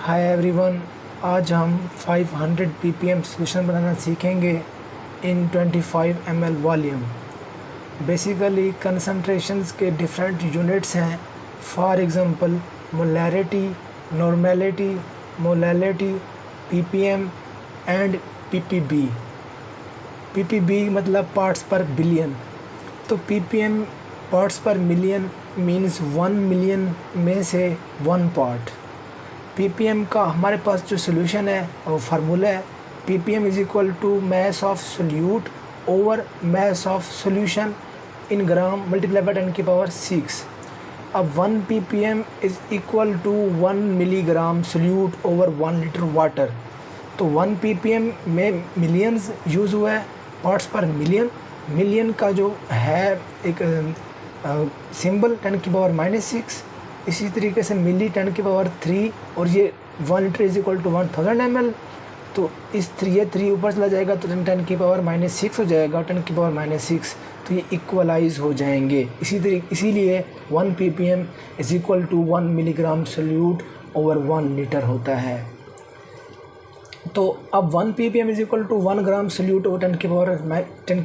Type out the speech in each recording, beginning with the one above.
Hi everyone, आज हम 500 ppm solution बनाना सीखेंगे इन 25 ml वॉल्यूम। बेसिकली कंसंट्रेशंस के डिफरेंट यूनिट्स हैं। For example molarity, normality, molality, ppm and ppb। ppb मतलब parts पर बिलियन। तो ppm पार्ट्स पर मिलियन मीन्स 1 मिलियन में से 1 पार्ट। ppm का हमारे पास जो सोल्यूशन है वो फार्मूला है ppm is equal to mass of solute over mass of solution in gram multiply by 10 की पावर 6। अब 1 ppm is equal to 1 milligram solute over 1 litre water. तो 1 ppm में मिलियंस यूज़ हुआ है, पार्ट्स पर मिलियन। मिलियन का जो है एक सिंबल 10 की पावर -6। इसी तरीके से मिली 10 की पावर 3 और ये 1 litre is equal to 1000 ml। तो इस 3 ऊपर चला जाएगा तो 10 की पावर -6 हो जाएगा, 10 की पावर -6। तो ये इक्वलाइज हो जाएंगे। इसीलिए 1 ppm is equal to 1 milligram solute over 1 litre होता है। तो अब 1 ppm is equal to 1 gram solute over 10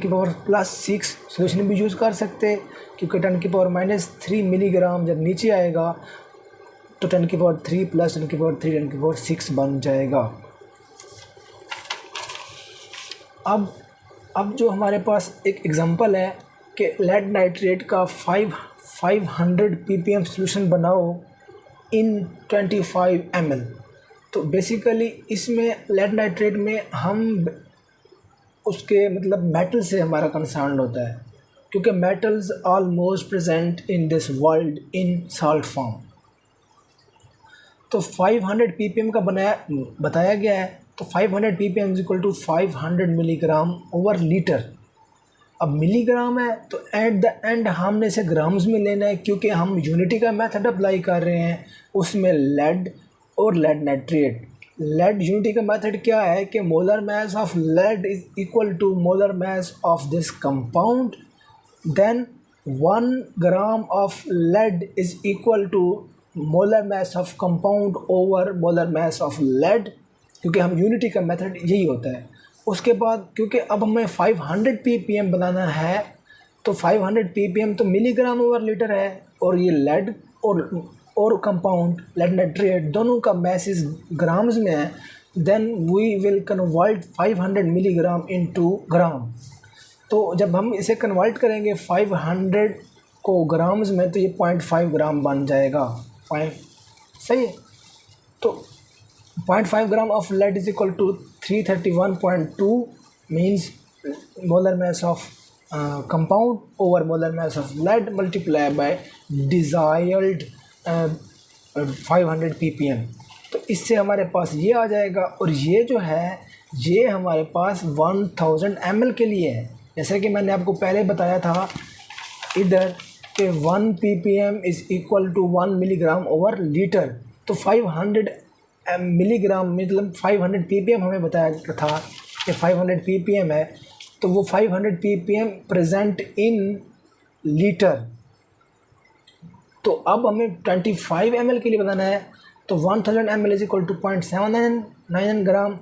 की पावर +6 सोल्यूशन भी यूज़ कर सकते हैं, क्योंकि 10 की पावर -3 मिलीग्राम जब नीचे आएगा तो 10 की पावर 3 प्लस 10 की पावर 3 10 की पावर 6 बन जाएगा। अब जो हमारे पास एक एग्जांपल है कि लेड नाइट्रेट का 500 ppm सोल्यूशन बनाओ इन 25 ml। तो बेसिकली इसमें लेड नाइट्रेट में हम उसके मतलब मेटल से हमारा कंसर्न होता है, क्योंकि metals almost present in this world in salt form. तो 500 ppm का बताया गया है। तो 500 ppm is equal to 500 milligram over litre. अब मिलीग्राम है तो एट द एंड हमने इसे ग्राम्स में लेना है, क्योंकि हम यूनिटी का मेथड अप्लाई कर रहे हैं उसमें लेड और लेड नाइट्रेट। लेड यूनिटी का मेथड क्या है कि molar mass of lead is equal to molar mass of this compound, then 1 gram of lead is equal to molar mass of compound over molar mass of lead, क्योंकि हम unity का method यही होता है। उसके बाद क्योंकि अब हमें 500 ppm बनाना है, तो 500 ppm तो मिलीग्राम ओवर लीटर है, और ये लेड और कंपाउंड लेड नाइट्रेट दोनों का मास इस ग्राम्स में है। Then we will convert 500 milligram into gram. तो जब हम इसे कन्वर्ट करेंगे 500 को ग्राम्स में तो ये 0.5 ग्राम बन जाएगा। सही है। तो 0.5 gram of lead is equal to 331.2 means molar mass of compound over molar mass of lead multiply by desired 500 ppm। तो इससे हमारे पास ये आ जाएगा, और ये जो है ये हमारे पास 1000 ml के लिए है। जैसे कि मैंने आपको पहले बताया था इधर कि 1 ppm is equal to 1 milligram over litre. तो 500 मिलीग्राम मतलब 500 ppm हमें बताया था कि 500 ppm है, तो वो 500 ppm प्रेजेंट इन लीटर। तो अब हमें 25 ml के लिए बताना है। तो 1000 ml is equal to 0.799 gram.